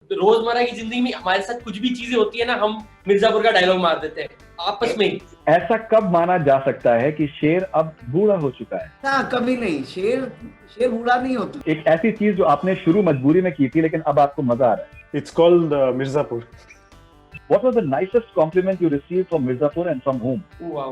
रोजमर्रा की जिंदगी में हमारे साथ कुछ भी चीजें होती है ना, हम मिर्जापुर का डायलॉग मार देते हैं आपस में ही। ऐसा कब माना जा सकता है कि शेर अब बूढ़ा हो चुका है? ना, कभी नहीं। शेर शेर बूढ़ा नहीं होता। एक ऐसी चीज जो आपने शुरू मजबूरी में की थी लेकिन अब आपको मजा आ रहा है। It's called Mirzapur. What was the nicest compliment you received from Mirzapur and from whom? Oh, wow.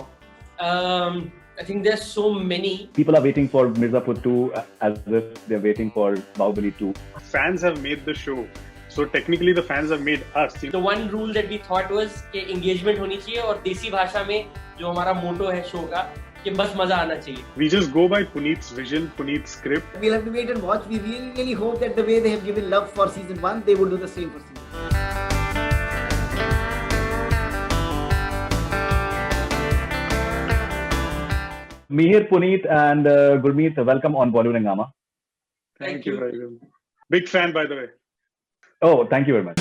I think there's so many. People are waiting for Mirzapur 2 as if they're waiting for Bahubali 2. Fans have made the show. So technically the fans have made us. The one rule that we thought was कि engagement होनी चाहिए और देसी भाषा में जो हमारा मोटो है शो का कि बस मजा आना चाहिए. We just go by Puneet's vision, Puneet's script. We'll have to wait and watch. We really hope that the way they have given love for season 1, they will do the same for season 2. Mihir, Puneet and Gurmeet, welcome on Bollywood Hungama. Thank you very much. Big fan, by the way. Oh, thank you very much.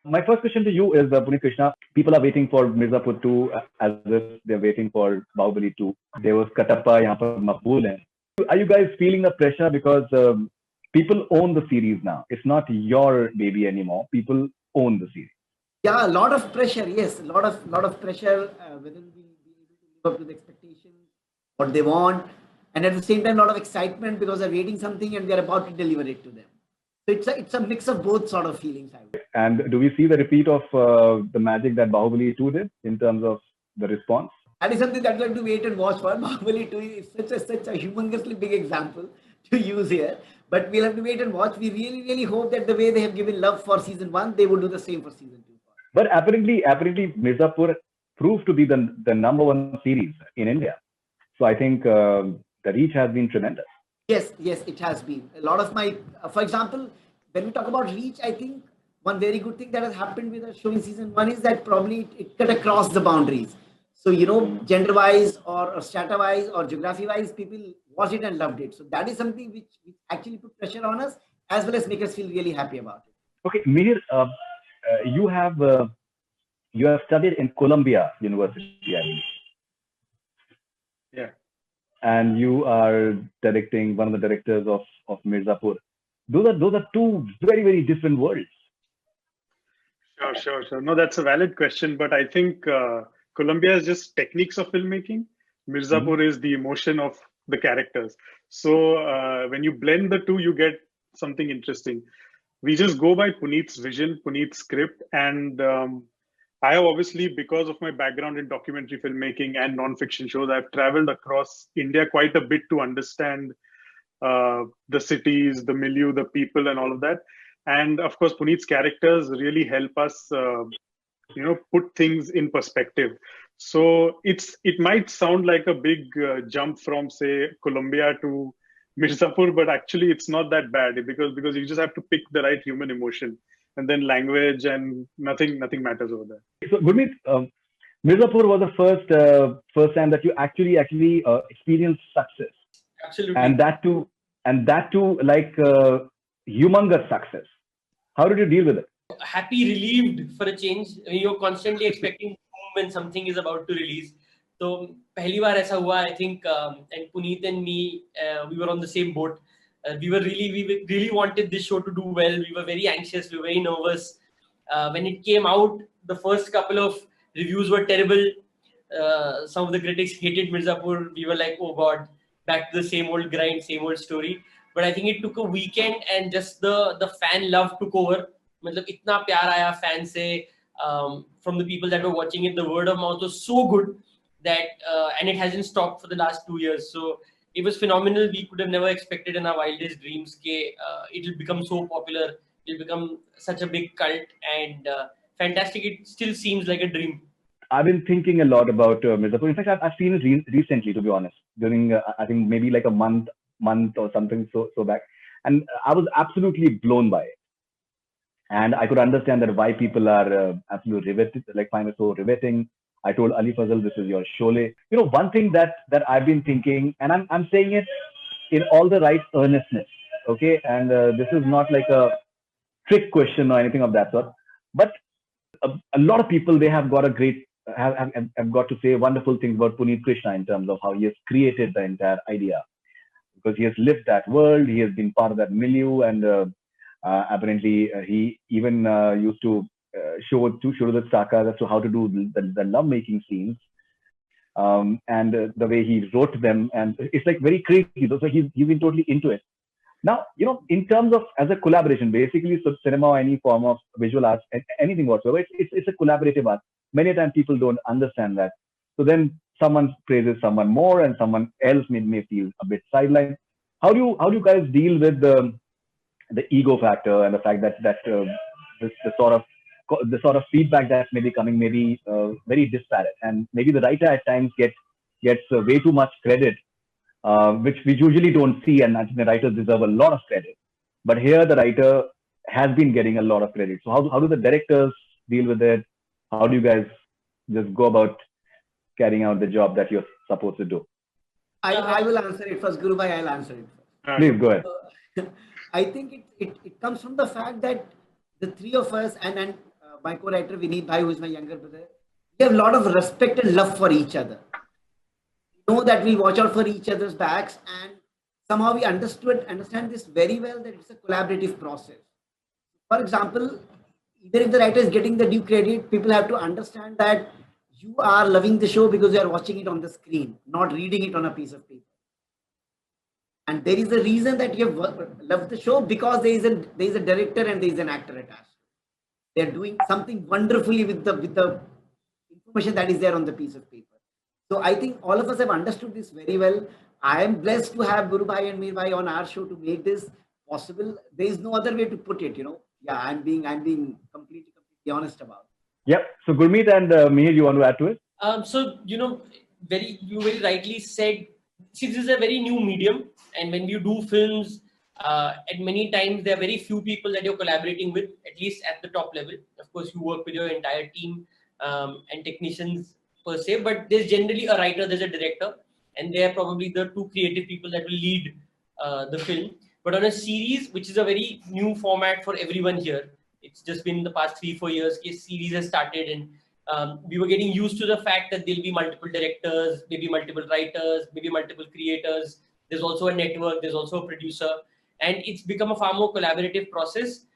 My first question to you is, Puneet Krishna, people are waiting for Mirzapur 2 as if they're waiting for Bahubali 2. There was Katappa, yahan par Maqbool hai. Are you guys feeling the pressure because people own the series now? It's not your baby anymore. People own the series. Yeah, a lot of pressure. Yes, a lot of pressure within being able to live up to the expectations, what they want, and at the same time, a lot of excitement because they're waiting something and they're about to deliver it to them. So it's a mix of both sort of feelings, I would. And do we see the repeat of the magic that Bahubali 2 did in terms of the response? That is something that we'll have to wait and watch for. Bahubali 2 is such a humongously big example to use here. But we'll have to wait and watch. We really hope that the way they have given love for season 1, they will do the same for season 2. But apparently Mirzapur proved to be the number one series in India. So I think the reach has been tremendous. Yes, it has been. A lot of my, for example, when we talk about reach, I think one very good thing that has happened with the show in season 1 is that probably it cut across the boundaries. So, gender-wise or strata-wise or geography-wise, people watched it and loved it. So that is something which actually put pressure on us as well as make us feel really happy about it. Okay, Mihir, you have studied in Columbia University, I believe. Yeah. And you are directing, one of the directors of Mirzapur. Those are two very different worlds. Sure. No, that's a valid question, but I think Columbia is just techniques of filmmaking. Mirzapur is the emotion of the characters. So when you blend the two, you get something interesting. We just go by Puneet's vision, Puneet's script, and I have obviously, because of my background in documentary filmmaking and non-fiction shows, I've traveled across India quite a bit to understand the cities, the milieu, the people, and all of that. And of course, Puneet's characters really help us, put things in perspective. So it might sound like a big jump from, say, Columbia to Mirzapur, but actually it's not that bad because you just have to pick the right human emotion, and then language, and nothing matters over there. So Gurmeet, Mirzapur was the first time that you actually experienced success. Absolutely. And that too like humongous success. How did you deal with it? Happy, relieved for a change. You're constantly expecting when something is about to release. So पहली बार ऐसा हुआ, I think, and Puneet and me, we were on the same boat. We really wanted this show to do well. We were very anxious. We were very nervous. When it came out, the first couple of reviews were terrible. Some of the critics hated Mirzapur. We were like, oh God, back to the same old grind, same old story. But I think it took a weekend and just the fan love took over. मतलब इतना प्यार आया fan से, from the people that were watching it. The word of mouth was so good that, and it hasn't stopped for the last 2 years. So it was phenomenal. We could have never expected in our wildest dreams that it'll become so popular. It'll become such a big cult and fantastic. It still seems like a dream. I've been thinking a lot about Mirzapur. In fact, I've seen it recently, to be honest, during I think maybe like a month or something so back, and I was absolutely blown by it. And I could understand that why people are absolutely riveted, like find it so riveting. I told Ali Fazal, this is your Sholay. One thing that I've been thinking, and I'm saying it in all the right earnestness, okay? And this is not like a trick question or anything of that sort. But a lot of people, they have got a great have got to say wonderful things about Puneet Krishna in terms of how he has created the entire idea, because he has lived that world, he has been part of that milieu, and apparently he even used to show the stars as to how to do the love making scenes, and the way he wrote them, and it's like very crazy. So he's been totally into it. Now, in terms of as a collaboration, basically, so cinema or any form of visual arts, anything whatsoever, it's a collaborative art. Many times people don't understand that. So then someone praises someone more, and someone else may feel a bit sidelined. How do you guys deal with the ego factor and the fact that the sort of feedback that's maybe coming maybe very disparate, and maybe the writer at times gets way too much credit, which we usually don't see, and I think the writers deserve a lot of credit. But here the writer has been getting a lot of credit. So how do the directors deal with it? How do you guys just go about carrying out the job that you're supposed to do? I will answer it first, Gurubhai. I'll answer it first. Please go ahead. I think it comes from the fact that the three of us and my co-writer Vineet Bhai, who is my younger brother, we have a lot of respect and love for each other. We know that we watch out for each other's backs, and somehow we understand this very well, that it's a collaborative process. For example, even if the writer is getting the due credit, people have to understand that you are loving the show because you are watching it on the screen, not reading it on a piece of paper. And there is a reason that you have loved the show, because there is a director and there is an actor attached. They are doing something wonderfully with the information that is there on the piece of paper. So I think all of us have understood this very well. I am blessed to have Gurubhai and Mihir Bhai on our show to make this possible. There is no other way to put it. Yeah, I'm being completely honest about it. Yep. So Gurmeet and Mihir, you want to add to it? So you very rightly said. See, this is a very new medium, and when you do films, at many times there are very few people that you're collaborating with, at least at the top level. Of course, you work with your entire team and technicians per se, but there's generally a writer, there's a director, and they are probably the two creative people that will lead the film. But on a series, which is a very new format for everyone here, it's just been in the past 3-4 years, case series has started, and we were getting used to the fact that there'll be multiple directors, maybe multiple writers, maybe multiple creators. There's also a network, there's also a producer, and it's become a far more collaborative process.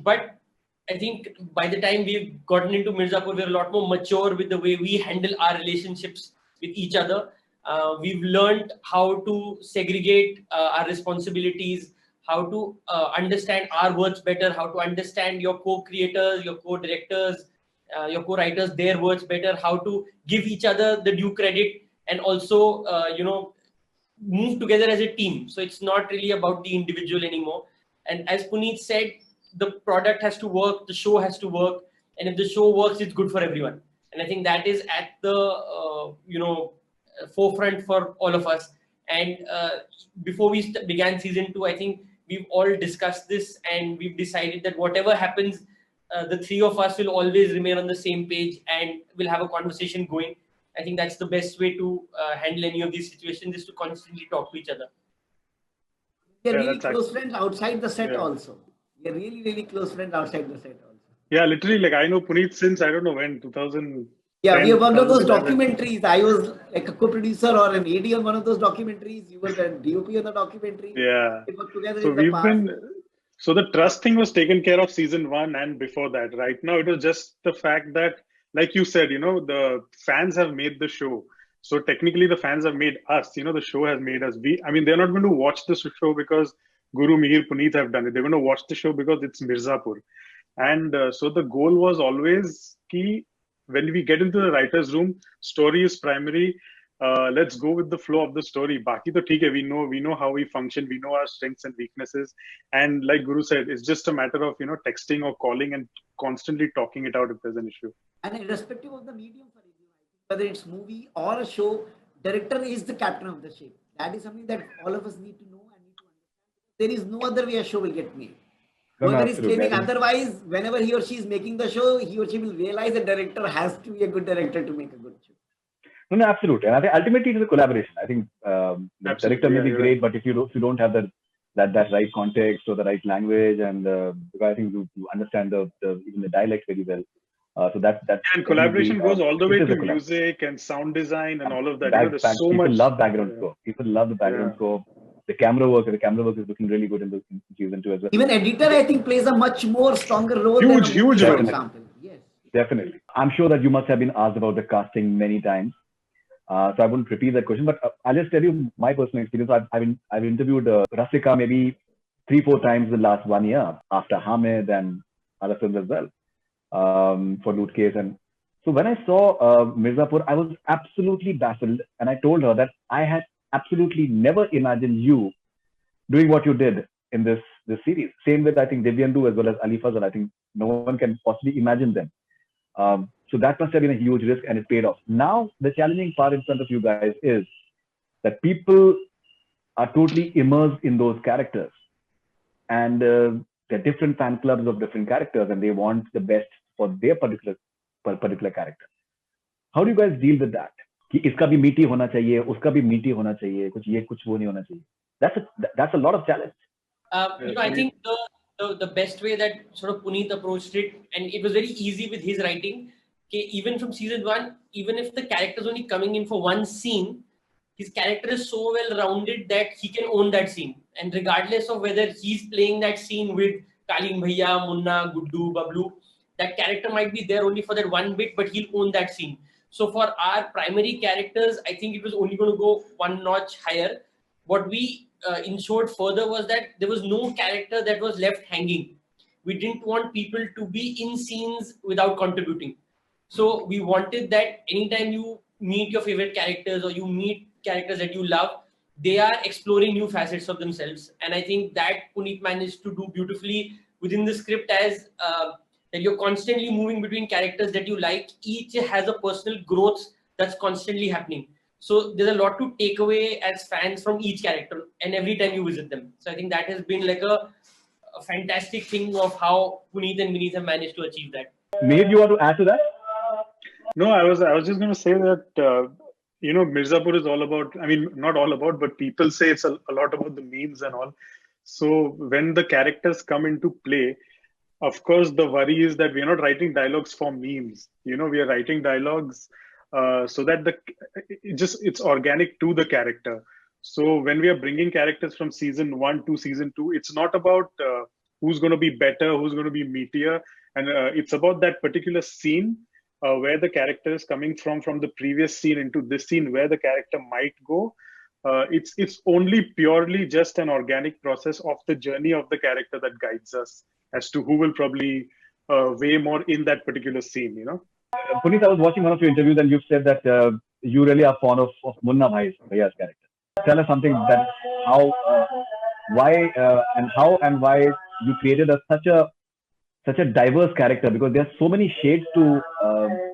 But I think by the time we've gotten into Mirzapur, we're a lot more mature with the way we handle our relationships with each other. We've learned how to segregate our responsibilities, how to understand our words better, how to understand your co-creators, your co-directors, your co-writers, their words better, how to give each other the due credit, and also, move together as a team. So it's not really about the individual anymore. And as Puneet said, the product has to work, the show has to work, and if the show works, it's good for everyone. And I think that is at the forefront for all of us. And before we began season 2, I think we've all discussed this, and we've decided that whatever happens, the three of us will always remain on the same page, and we'll have a conversation going. I think that's the best way to handle any of these situations, is to constantly talk to each other. We are really close friends outside the set also. We are really, really close friends outside the set also. Yeah, literally, like I know Puneet since I don't know when, 2000. Yeah, we have worked on those documentaries. I was like a co-producer or an AD on one of those documentaries. You were the DOP on the documentary. Yeah. We worked together So in the past. So the trust thing was taken care of season 1 and before that. Right now, it was just the fact that, like you said, the fans have made the show. So technically, the fans have made us. The show has made us. They're not going to watch the show because Guru, Mihir, Puneet have done it. They're going to watch the show because it's Mirzapur. And so the goal was always key. When we get into the writer's room, story is primary. Let's go with the flow of the story. Baki to theek hai. We know how we function. We know our strengths and weaknesses. And like Guru said, it's just a matter of texting or calling and constantly talking it out if there's an issue. And irrespective of the medium for it, whether it's movie or a show, director is the captain of the ship. That is something that all of us need to know and need to understand. There is no other way a show will get made. Whoever is claiming otherwise, whenever he or she is making the show, he or she will realize the director has to be a good director to make a good show. No, absolutely. And I think ultimately it is a collaboration. I think the director may be great, but if you don't have that right context or the right language, and because I think you understand even the dialect very well, So that And collaboration goes all the way it is to a collab. music and sound design and all of that. There's so People much. love background score. People love the background score. The camera work is looking really good in season 2 as well. Even editor, I think, plays a much more stronger role than a movie, Huge for role. example. Yes. Definitely. I'm sure that you must have been asked about the casting many times. So I won't repeat that question, but I'll just tell you my personal experience. I've interviewed Rasika maybe 3-4 times in the last 1 year after Hamid and other films as well, for Loot Case. And so when I saw Mirzapur, I was absolutely baffled, and I told her that I had absolutely never imagined you doing what you did in this series. Same with, I think, Divyandu as well as Ali Fazal. I think no one can possibly imagine them. So that must have been a huge risk, and it paid off. Now, the challenging part in front of you guys is that people are totally immersed in those characters. And there are different fan clubs of different characters, and they want the best for their particular character. How do you guys deal with that? कि इसका भी मीठी होना चाहिए, उसका भी मीठी होना चाहिए, कुछ ये कुछ वो नहीं होना चाहिए. That's a lot of challenge. I think the best way that sort of Puneet approached it, and it was very easy with his writing. Okay, even from season 1, even if the character is only coming in for one scene, his character is so well rounded that he can own that scene. And regardless of whether he's playing that scene with Kalim Bhaiya, Munna, Guddu, Bablu, that character might be there only for that one bit, but he'll own that scene. So for our primary characters, I think it was only going to go one notch higher. What we ensured further was that there was no character that was left hanging. We didn't want people to be in scenes without contributing. So we wanted that anytime you meet your favorite characters or you meet characters that you love, they are exploring new facets of themselves. And I think that Puneet managed to do beautifully within the script, as that you're constantly moving between characters that you like. Each has a personal growth that's constantly happening. So there's a lot to take away as fans from each character and every time you visit them. So I think that has been like a fantastic thing of how Puneet and Vineet have managed to achieve that. Mihir, you want to add to that? No, I was just going to say that, Mirzapur is all about, I mean, not all about, but people say it's a lot about the memes and all. So when the characters come into play, of course, the worry is that we're not writing dialogues for memes. We are writing dialogues so that it's organic to the character. So when we are bringing characters from season 1 to season 2, it's not about who's going to be better, who's going to be meatier. And it's about that particular scene where the character is coming from the previous scene into this scene, where the character might go. It's only purely just an organic process of the journey of the character that guides us as to who will probably weigh more in that particular scene, Puneet, I was watching one of your interviews, and you've said that you really are fond of Munna Bhaiya's character. Tell us something that why you created such a diverse character, because there are so many shades to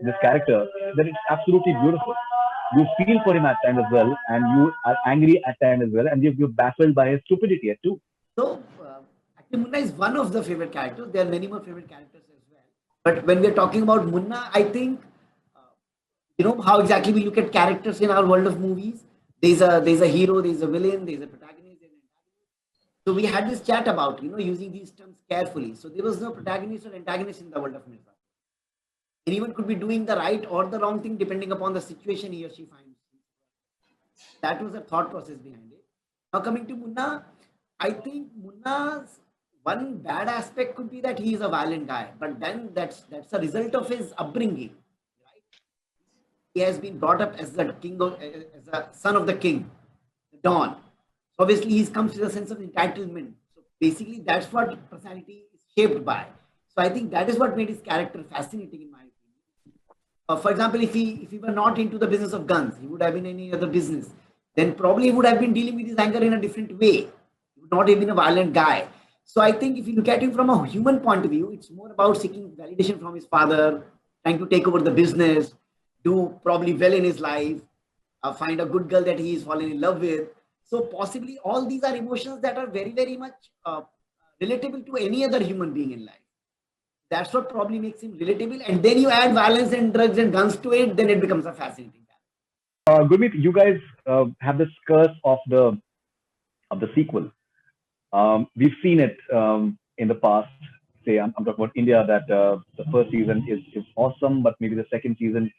this character that it's absolutely beautiful. You feel for him at times as well, and you are angry at times as well, and you're baffled by his stupidity too. So, actually, Munna is one of the favorite characters. There are many more favorite characters as well. But when we're talking about Munna, I think, how exactly we look at characters in our world of movies. There's a hero, there's a villain, there's a protagonist, there's an antagonist. So we had this chat about, using these terms carefully. So there was no protagonist or antagonist in the world of Mirza. Anyone could be doing the right or the wrong thing depending upon the situation he or she finds. That was the thought process behind it. Now coming to Munna, I think Munna's one bad aspect could be that he is a violent guy, but then that's a result of his upbringing. Right? He has been brought up as the as a son of the king, the Don. So obviously he comes with a sense of entitlement. So basically that's what personality is shaped by. So I think that is what made his character fascinating in my opinion. For example, if he were not into the business of guns, he would have been any other business. Then probably he would have been dealing with his anger in a different way. He would not have been a violent guy. So I think if you look at him from a human point of view, it's more about seeking validation from his father, trying to take over the business, do probably well in his life, find a good girl that he is falling in love with. So possibly all these are emotions that are very, very much relatable to any other human being in life. That's what probably makes him relatable. And then you add violence and drugs and guns to it, then it becomes a fascinating character. Gurmeet, you guys have this curse of the sequel. We've seen it in the past say I'm talking about India, that the first season is awesome, but maybe the second season,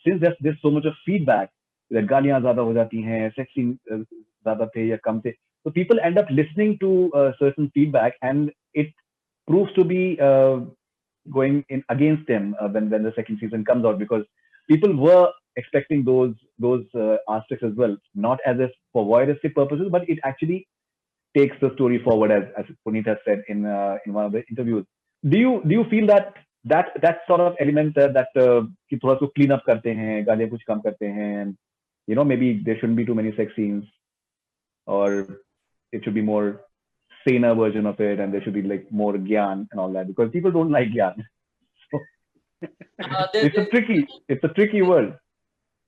since there's so much of feedback that गालियां ज़्यादा हो जाती हैं, sex scene ज़्यादा थे या कम थे, so people end up listening to certain feedback, and it proves to be going in against them when the second season comes out, because people were expecting those aspects as well, not as if for voyeuristic purposes, but it actually takes the story forward, as Puneet has said in one of the interviews. Do you feel that sort of element that कि थोड़ा सा clean up करते हैं, गालियाँ कुछ कम करते हैं, and maybe there shouldn't be too many sex scenes, or it should be more saner version of it, and there should be like more gyan and all that, because people don't like gyan. So, it's a tricky world.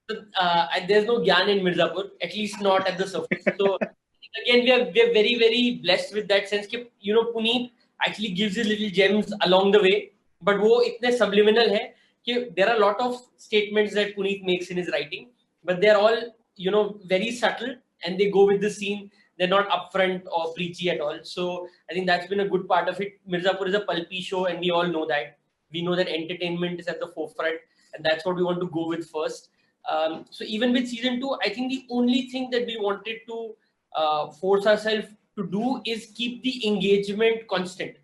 There's no gyan in Mirzapur, at least not at the surface. So again, we are very, very blessed with that sense. Puneet actually gives his little gems along the way, but वो इतने subliminal है कि there are a lot of statements that Puneet makes in his writing, but they're all very subtle, and they go with the scene. They're not upfront or preachy at all. So I think that's been a good part of it. Mirzapur is a pulpy show, and we all know that. We know that entertainment is at the forefront, and that's what we want to go with first. So even with season 2, I think the only thing that we wanted to force ourselves to do is keep the engagement constant.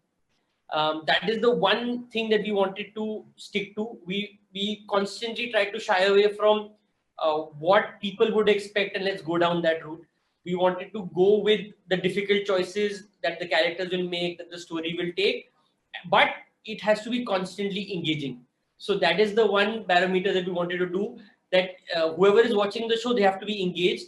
That is the one thing that we wanted to stick to. We constantly tried to shy away from what people would expect, and let's go down that route. We wanted to go with the difficult choices that the characters will make, that the story will take, but it has to be constantly engaging. So that is the one parameter that we wanted to do, that whoever is watching the show, they have to be engaged.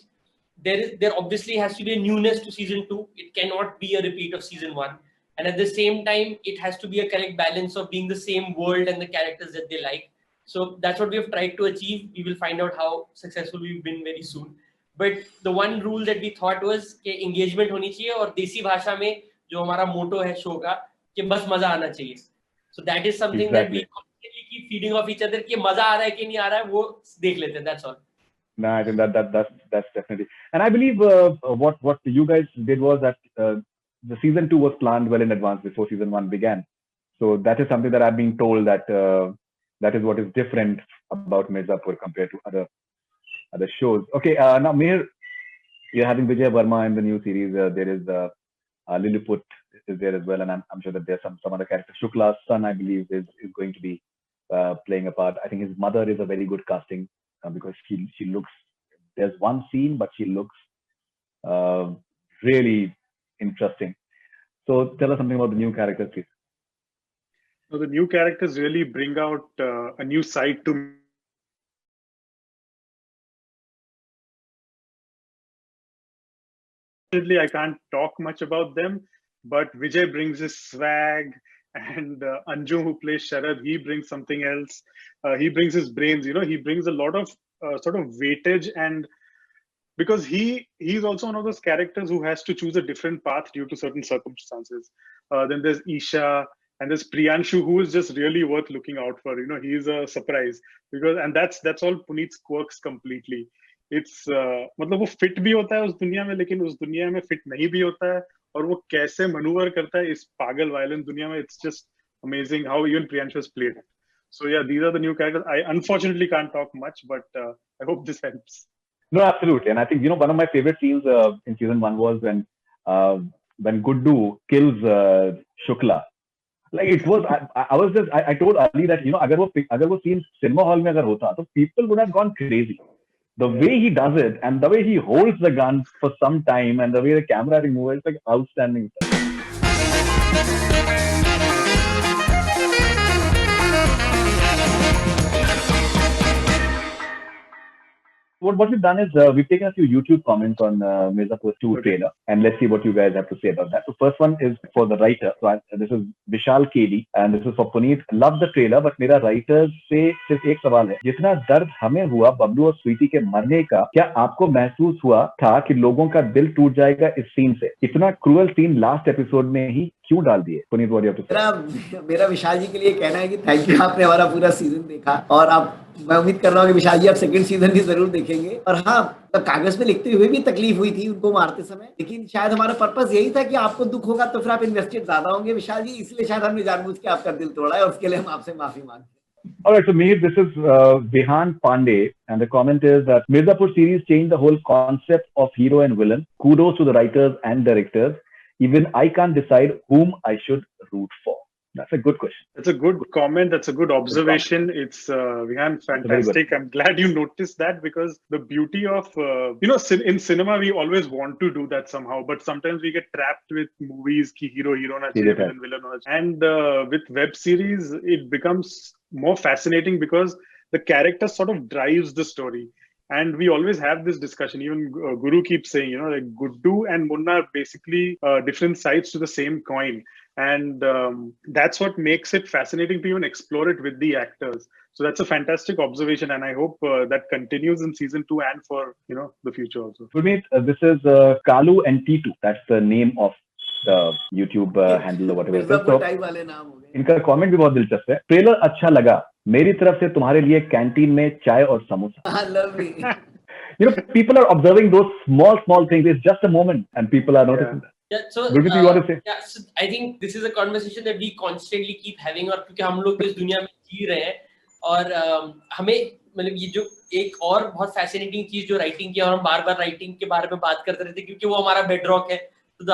There obviously has to be a newness to season 2. It cannot be a repeat of season 1. And at the same time, it has to be a correct balance of being the same world and the characters that they like. So that's what we have tried to achieve. We will find out how successful we've been very soon. But the one rule that we thought was कि engagement होनी चाहिए, और देसी भाषा में जो हमारा मोटो है शो का कि बस मजा आना चाहिए. So that is something that we constantly keep feeding off each other कि मजा आ रहा है कि नहीं आ रहा है, वो देख लेते हैं. That's all. No, I think that's definitely. And I believe what you guys did was that the season 2 was planned well in advance before season 1 began. So that is something that I've been told that that is what is different about Mirzapur compared to other shows. Okay, now Meher, you're having Vijay Verma in the new series. There is Lilliput is there as well, and I'm sure that there's some other characters. Shukla's son, I believe, is going to be playing a part. I think his mother is a very good casting because she looks. There's one scene, but she looks really interesting. So tell us something about the new characters, please. So the new characters really bring out a new side to me. I can't talk much about them, but Vijay brings his swag, and Anju, who plays Sharad, he brings something else. He brings his brains. He brings a lot of sort of weightage, and because he's also one of those characters who has to choose a different path due to certain circumstances. Then there's Isha, and there's Priyanshu, who is just really worth looking out for. He's a surprise and that's all Puneet's quirks completely. It's मतलब वो fit भी होता है उस दुनिया में, लेकिन उस दुनिया में fit नहीं भी होता है, और वो कैसे maneuver करता है इस पागल violent दुनिया में. It's just amazing how even Priyanshu has played it. So yeah, these are the new characters. I unfortunately can't talk much, but I hope this helps. No, absolutely. And I think, one of my favorite scenes in season 1 was when Guddu kills Shukla. Like it was, I told Ali that, अगर वो scene cinema hall में अगर होता, तो people would have gone crazy. The way he does it, and the way he holds the gun for some time, and the way the camera moves, it's like outstanding stuff. What we've done is we've taken a few YouTube comments on Mirzapur 2 trailer, and let's see what you guys have to say about that. So first one is for the writer. So this is Vishal KD, and this is for Puneet. Love the trailer, but मेरा writer से सिर्फ एक सवाल है. जितना दर्द हमें हुआ बबलू और स्वीटी के मरने का, क्या आपको महसूस हुआ था कि लोगों का दिल टूट जाएगा इस सीन से? इतना क्रूअल सीन लास्ट एपिसोड में ही क्यों डाल दिए? Puneet, what do you have to say? मेरा विशाल जी के लिए कहना है कि थैंक यू, आपने हमारा पूरा सीजन देखा और आप, मैं उम्मीद कर रहा हूँ कि विशाल जी आप सेकंड सीजन भी जरूर देखेंगे। और हाँ, कागज पे लिखते हुए भी तकलीफ हुई थी उनको मारते समय, लेकिन शायद हमारा पर्पस यही था कि आपको दुख होगा तो फिर आप इन्वेस्टेड ज्यादा होंगे विशाल जी, इसलिए शायद हमने जानबूझ के आपका दिल तोड़ा है और उसके लिए हम आपसे माफी मांगते हैं। All right, so Mihir, this is Vihan Pandey, and the comment is that Mirzapur series changed the whole concept of hero and villain. Kudos to the writers and directors. Even I can't decide whom I should root for. That's a good question. That's a good comment. That's a good observation. It's Vihan, fantastic. I'm glad you noticed that, because the beauty of in cinema we always want to do that somehow, but sometimes we get trapped with movies ki hero na chahiye, villain hona chahiye. And with web series it becomes more fascinating because the character sort of drives the story. And we always have this discussion. Even Guru keeps saying, like Guddu and Munna are basically different sides to the same coin. And that's what makes it fascinating to even explore it with the actors. So that's a fantastic observation, and I hope that continues in season 2 and for the future also. Gurmeet, this is Kalu and T2. That's the name of the YouTube handle or whatever. Mirzapur type वाले नाम हो गए। इनका comment भी बहुत दिलचस्प है। Trailer अच्छा लगा, मेरी तरफ से तुम्हारे लिए कैंटीन में चाय और samosa. People are observing those small things. It's just a moment, and people are noticing that. Yeah, so, Gurmeet, you want to say? Yeah, so I think this is a conversation that we constantly keep having, और क्योंकि हम लोग इस दुनिया में जी रहे हैं और हमें मतलब ये जो एक और बहुत फैसिनेटिंग चीज जो राइटिंग की, और हम बार-बार राइटिंग के बारे में बात करते रहते हैं क्योंकि वो हमारा बेडरॉक है। तो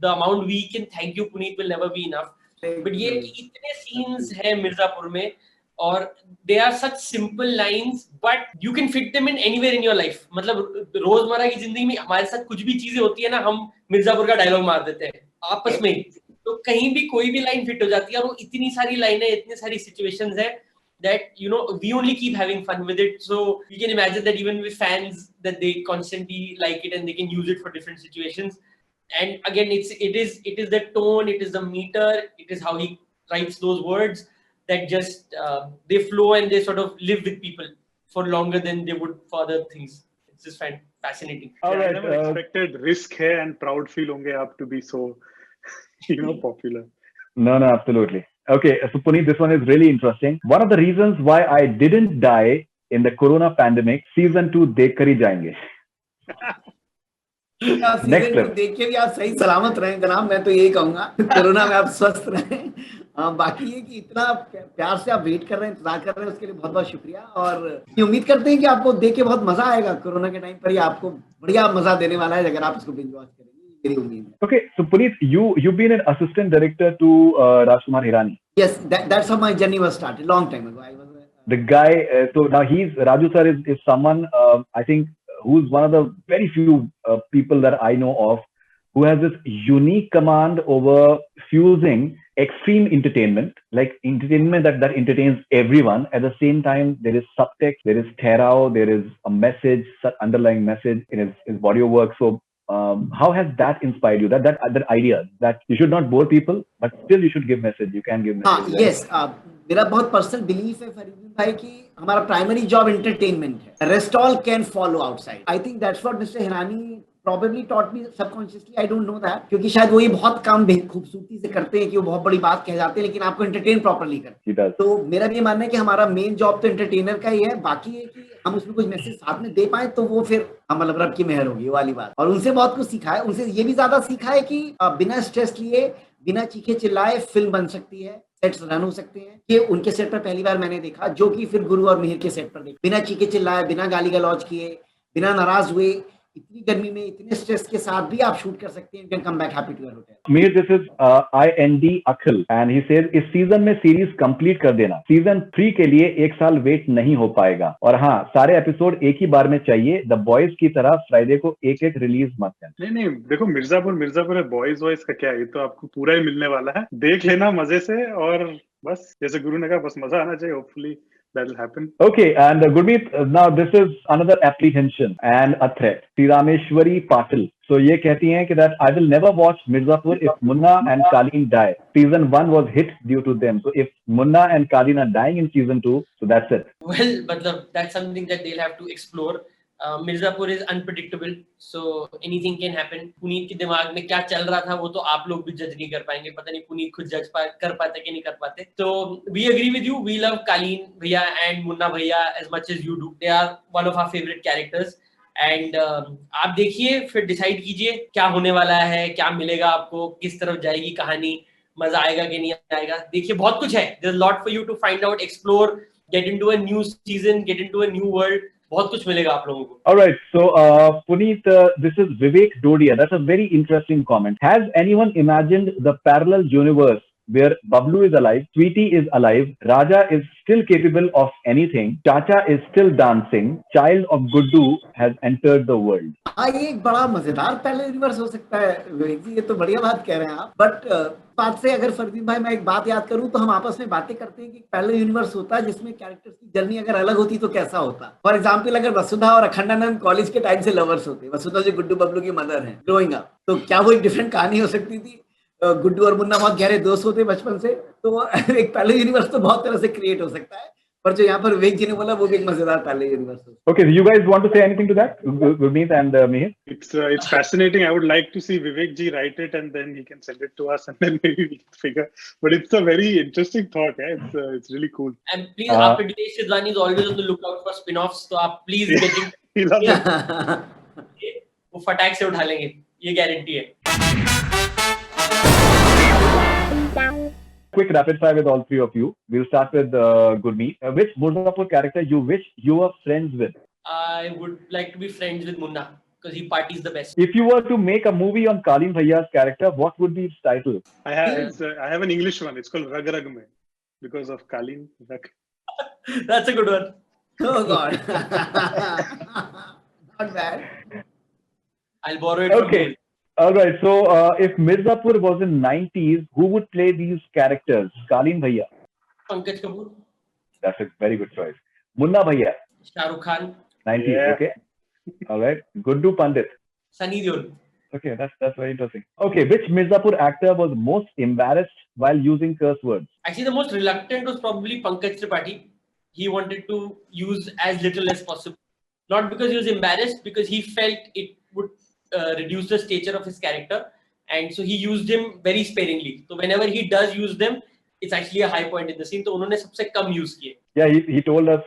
the amount we can thank you Puneet will never be enough. But ये इतने scenes हैं मिर्जापुर में और they are such simple lines but you can fit them in anywhere in your life. मतलब रोजमर्रा की जिंदगी में हमारे साथ कुछ भी चीजें होती है ना, हम मिर्जापुर का डायलॉग मार देते हैं आपस में, तो कहीं भी कोई भी लाइन फिट हो जाती है। और वो इतनी सारी लाइनें, इतनी सारी सिचुएशंस है that we only keep having fun with it. So you can imagine that even with fans that they constantly like it and they can use it for different situations. And again, it is the tone, it is the meter, it is how he writes those words that just they flow and they sort of live with people for longer than they would for other things. It's just fascinating. I never expected Risk Hai and Proud Feel honge aap to be so popular. No, absolutely. Okay, so Puneet, this one is really interesting. One of the reasons why I didn't die in the corona pandemic, season 2 देख कर ही जाएंगे। Season 2 देख के भी आप सही सलामत रहें जनाब, मैं तो यही कहूंगा। कोरोना में आप स्वस्थ रहें। बाकी ये कि इतना प्यार से आप वेट कर रहे हैं, इंतजार कर रहे हैं, उसके लिए बहुत बहुत शुक्रिया। और उम्मीद करते हैं कि आपको देख के बहुत मजा आएगा। कोरोना के टाइम पर ही आपको बढ़िया मजा देने वाला है अगर आप इसको बिंज वॉच करेंगे, मेरी उम्मीद है। Okay, so Puneet, you've been an assistant director to Rajkumar Hirani. Yes, that's how my journey was started long time ago. I was the guy. So now Raju sir is someone I think who's one of the very few people that I know of who has this unique command over fusing extreme entertainment, like entertainment that entertains everyone. At the same time, there is subtext, there is terao, there is a message, underlying message in his body of work. So how has that inspired you? That idea that you should not bore people, but still you should give message. You can give message. Yes. मेरा बहुत personal belief है फरीदुद्दीन भाई कि हमारा primary job entertainment है। Rest all can follow outside. I think that's what mister Hirani probably taught me subconsciously. I don't know that, क्योंकि शायद वो ये बहुत काम खूबसूरती से करते हैं कि वो बहुत बड़ी बात कह जाते हैं लेकिन आपको एंटरटेन प्रॉपर्ली करते हैं। तो मेरा भी मानना है कि हमारा मेन जॉब तो एंटरटेनर का ही है, बाकी है कि हम उसमें कुछ मैसेज साथ में दे पाए तो वो फिर मतलब रब की मेहर होगी वाली बात। और उनसे बहुत कुछ सीखा है, उनसे ये भी ज्यादा सीखा है कि बिना स्ट्रेस लिए, बिना चीखे चिल्लाए फिल्म बन सकती है, सेट्स रन हो सकते हैं। ये उनके सेट पर पहली बार मैंने देखा, जो कि फिर गुरु और मिहिर के सेट पर देखा। बिना चीखे चिल्लाए, बिना गाली गलौज किए, बिना नाराज हुए, इतनी गर्मी में इतने स्ट्रेस के साथ भी आप शूट कर सकते हैं। You can come back happy to your hotel. Mir, this is IND Akhil and he says इस सीजन में सीरीज कंप्लीट कर देना, सीजन 3 के लिए 1 साल वेट नहीं हो पाएगा। और हाँ, सारे एपिसोड एक ही बार में चाहिए। द बॉयज की तरह फ्राइडे को एक रिलीज मत करना। नहीं, देखो मिर्जापुर है, बॉयज वॉइस का क्या है, ये तो आपको पूरा ही मिलने वाला है। देख लेना मजे से, और बस जैसे गुरु ने कहा, बस मजा आना चाहिए। Hopefully that will happen. Okay, and Gurmeet, now this is another apprehension and a threat. Rameshwari Patil. So ये कहती हैं कि that I will never watch Mirzapur if Munna and Kaleen die. Season 1 was hit due to them. So if Munna and Kaleen are dying in season 2, so that's it. Well, but that's something that they'll have to explore. Mirzapur is unpredictable, so anything can happen. Puneet के दिमाग में क्या चल रहा था वो तो आप लोग भी जज नहीं कर पाएंगे. पता नहीं पुनीत खुद जज कर पाते कि नहीं कर पाते. तो we agree with you. We love Kaleen Bhaiya and Munna Bhaiya as much as you do. They are one of our favourite characters. And आप देखिए, फिर डिसाइड कीजिए क्या होने वाला है, क्या मिलेगा आपको, किस तरफ जाएगी कहानी, मजा आएगा कि नहीं आएगा. देखिए बहुत कुछ है. There is lot for you to find out, explore, get into a new season, get into a new world. बहुत कुछ मिलेगा आप लोगों को. All right. So, Puneet, this is Vivek Dodia. That's a very interesting comment. Has anyone imagined the parallel universe where Bablu is alive, Sweetie is alive, Raja is still capable of anything, Chacha is still dancing, child of Guddu has entered the world? हाँ, ये एक बड़ा मजेदार parallel universe हो सकता है विवेक जी. ये तो बढ़िया बात कह रहे हैं आप. बट बात से अगर फरदीन भाई मैं एक बात याद करूं तो हम आपस में बातें करते हैं कि पैरेलल यूनिवर्स होता है जिसमें कैरेक्टर्स की जर्नी अगर अलग होती तो कैसा होता. फॉर एग्जांपल, अगर वसुधा और अखंडानंद कॉलेज के टाइम से लवर्स होते, वसुधा जो गुड्डू बबलू की मदर है ग्रोइंग अप, तो क्या वो एक डिफरेंट कहानी हो सकती थी. गुड्डू और मुन्ना बहुत गहरे दोस्त होते बचपन से, तो एक पैरेलल यूनिवर्स तो बहुत तरह से क्रिएट हो सकता है. पर जो यहाँ पर विवेक जी ने बोला वो भी एक मजेदार पैरेलल यूनिवर्स है. Okay, so you guys want to say anything to that, Gurmeet and Mihir? It's fascinating. I would like to see Vivek ji write it and then he can send it to us and then maybe we can figure. But it's a very interesting thought. It's really cool. And please, आप Dinesh Sidwani is always on the lookout for spin-offs. तो आप please get in. He loves it. वो फटाक से उठा लेंगे, ये guarantee है. Quick rapid fire with all three of you. We'll start with Gurmeet. Which Mirzapur character you wish you were friends with? I would like to be friends with Munna because he parties the best. If you were to make a movie on Kaleen Bhaiya's character, what would be its title? I have an English one. It's called Rag Rag Mein because of Kaleen. That's a good one. Oh God. Not bad. I'll borrow it. Okay. All right. So, if Mirzapur was in 90s, who would play these characters? Kaleen Bhaiya. Pankaj Kapoor. That's a very good choice. Munna Bhaiya. Shah Rukh Khan. 90s. Yeah. Okay. All right. Guddu Pandit. Sunny Deol. Okay, that's very interesting. Okay, which Mirzapur actor was most embarrassed while using curse words? Actually, the most reluctant was probably Pankaj Tripathi. He wanted to use as little as possible. Not because he was embarrassed, because he felt it would reduce the stature of his character, and so he used him very sparingly. So whenever he does use them, it's actually a high point in the scene. तो उन्होंने सबसे कम use किए. Yeah, he told us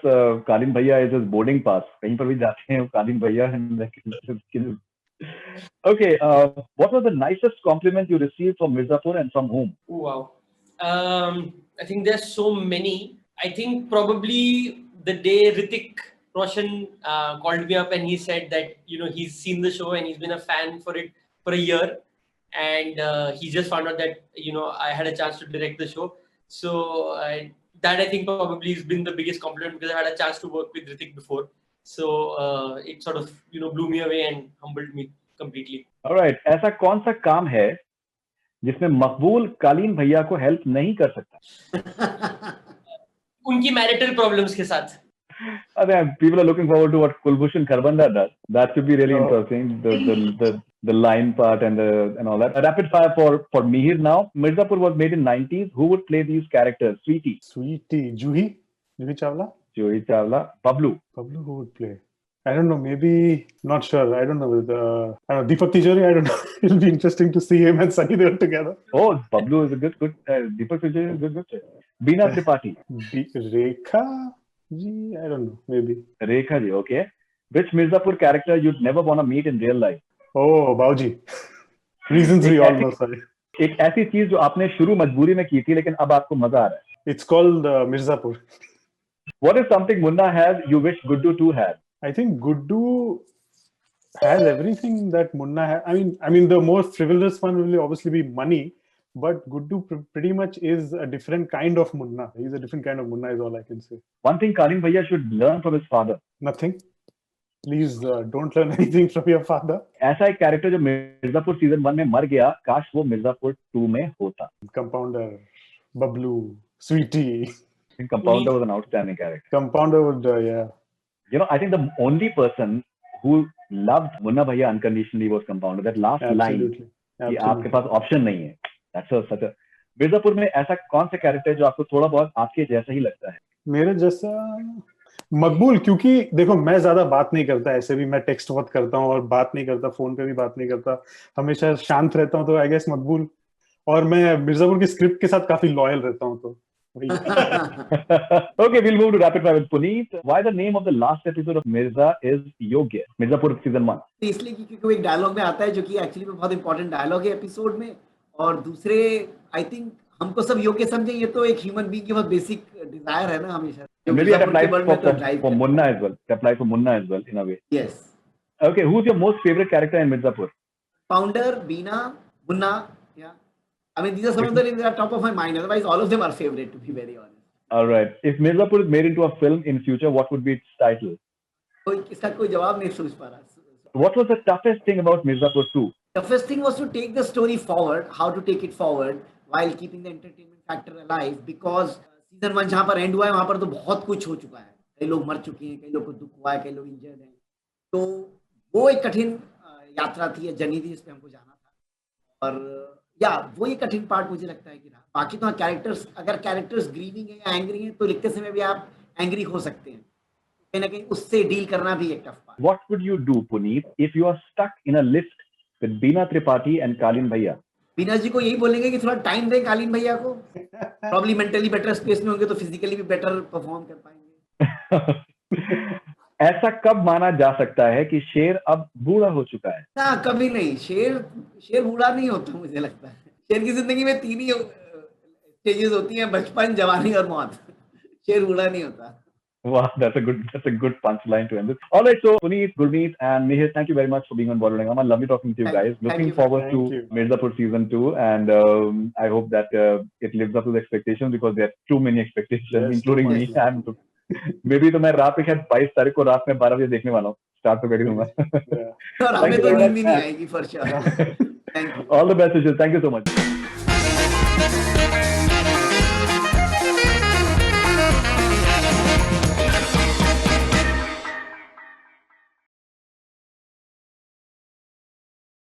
Kaleen Bhaiya is his boarding pass. कहीं पर भी जाते हैं Kaleen Bhaiya and Okay, what was the nicest compliment you received from Mirzapur and from whom? Oh, wow. I think there's so many. I think probably the day Hrithik Roshan called me up and he said that, you know, he's seen the show and he's been a fan for it for a year. And he just found out that, you know, I had a chance to direct the show. So that I think probably has been the biggest compliment because I had a chance to work with Hrithik before. So it sort of, you know, blew me away and humbled me completely. All right. ऐसा कौन सा काम है जिसमें मकबूल कालीन भैया को help नहीं कर सकता? उनकी मैरिटल प्रॉब्लम्स के साथ. I think people are looking forward to what Kulbhushan Kharbanda does. That should be really interesting. The line part and all that. A rapid fire for Mihir now. Mirzapur was made in 90s. Who would play these characters? Sweetie. Juhi Chawla. Juhi Chawla. Bablu. Who would play? I don't know. Maybe not sure. I don't know. Deepak Tijori. I don't know. It'll be interesting to see him and Sunny Deol together. Oh, Bablu is a good. Deepak Tijori is a good. Beena Tripathi. Rekha. I don't know. Maybe. Rekha ji, okay. Which Mirzapur character you'd never want to meet in real life? Oh, Bauji. Reasons we all know. Sorry. एक ऐसी चीज जो आपने शुरू मजबूरी में की थी लेकिन अब आपको मजा आ रहा है. It's called Mirzapur. What is something Munna has you wish Guddu too had? I think Guddu has everything that Munna has. I mean, the more frivolous one will obviously be money. But Guddu pretty much is a different kind of Munna. He's a different kind of Munna is all I can say. One thing Kaleen Bhaiya should learn from his father. Nothing. Please don't learn anything from your father. ऐसा एक character जो Mirzapur season 1 में मर गया, काश वो मिर्जापुर 2 में होता. Compounder, Bablu, Sweetie. Compounder was an outstanding character. Compounder would, yeah. You know, I think the only person who loved Munna Bhaiya unconditionally was Compounder. That last Absolutely. line, कि आपके पास ऑप्शन नहीं है. That's such a मिर्जापुर में ऐसा कौन सा character जो आपको थोड़ा बहुत आपके जैसा ही लगता है? मेरे जैसा मकबूल, क्योंकि देखो मैं ज्यादा बात नहीं करता, ऐसे भी मैं टेक्स्ट बहुत करता हूँ और बात नहीं करता, फोन पे भी बात नहीं करता, हमेशा शांत रहता हूँ, तो आई गेस मकबूल। और मैं मिर्जापुर की स्क्रिप्ट के साथ काफी लॉयल रहता हूँ, तो वही। Okay, we'll move to rapid fire with Puneet. Why the name of the last episode of Mirza is Yogya? Mirzapur season 1. इसलिए क्योंकि वो एक डायलॉग में आता है जो कि एक्चुअली में बहुत इंपॉर्टेंट डायलॉग है एपिसोड में, और दूसरे आई थिंक हमको सब योग्य समझे, ये तो एक ह्यूमन बीइंग की बहुत बेसिक डिजायर है ना हमेशा। Maybe it applies for Munna as well. It applies for Munna as well in a way. Yes. Okay, who's your most favorite character in Mirzapur? Founder, Beena, Munna. Yeah. I mean, these are some of the names that are top of my mind. Otherwise, all of them are favorite, to be very honest. All right. If Mirzapur is made into a film in future, what would be its title? इसका कोई जवाब नहीं सोच पा रहा. What was the toughest thing about Mirzapur 2? Toughest thing was to take the story forward, how to take it forward while keeping the entertainment factor alive, because season 1 जहाँ पर and हुआ है वहाँ पर तो बहुत कुछ हो चुका है, कई लोग मर चुके हैं, कई लोग को दुख हुआ है, कई लोग इंजर्ड हैं, तो वो एक कठिन यात्रा थी, जर्नी थी जिस पे हमको जाना था, और या वो ये कठिन पार्ट मुझे लगता है कि रहा। बाकी तो कैरेक्टर्स, अगर कैरेक्टर्स ग्रीविंग है या एंग्री हैं तो लिखते समय भी आप एंग्री हो सकते हैं, कहीं ना कहीं उससे डील करना भी एक tough part. What would you do, Puneet, if you are stuck in a lift with Beena Tripathi and Kalin Bhaiya? बीना जी को यही बोलेंगे कि थोड़ा टाइम दें कालीन भैया को, प्रॉब्ली मेंटली बेटर स्पेस में होंगे तो फिजिकली भी बेटर परफॉर्म कर पाएंगे। ऐसा कब माना जा सकता है कि शेर अब बूढ़ा हो चुका है? ना, कभी नहीं, शेर बूढ़ा नहीं होता, मुझे लगता है शेर की जिंदगी में 3 ही स्टेजेस होती हैं, बचपन, जवानी और मौत। शेर बूढ़ा नहीं होता। Wow, that's a good punchline to end this. All right, so Puneet, Gurmeet, and Mihir, thank you very much for being on Bollywood Hungama. Lovely talking to you guys. Looking forward to Mirzapur season 2, and I hope that it lives up to the expectations, because there are too many expectations, including me. And maybe तो मैं रात में शायद 22 तारीख को रात में 12 बजे देखने वाला हूँ, स्टार्ट तो कर ही दूंगा। और हमें तो नींद भी नहीं आएगी for sure. Thank you. All the best wishes. Thank you so much.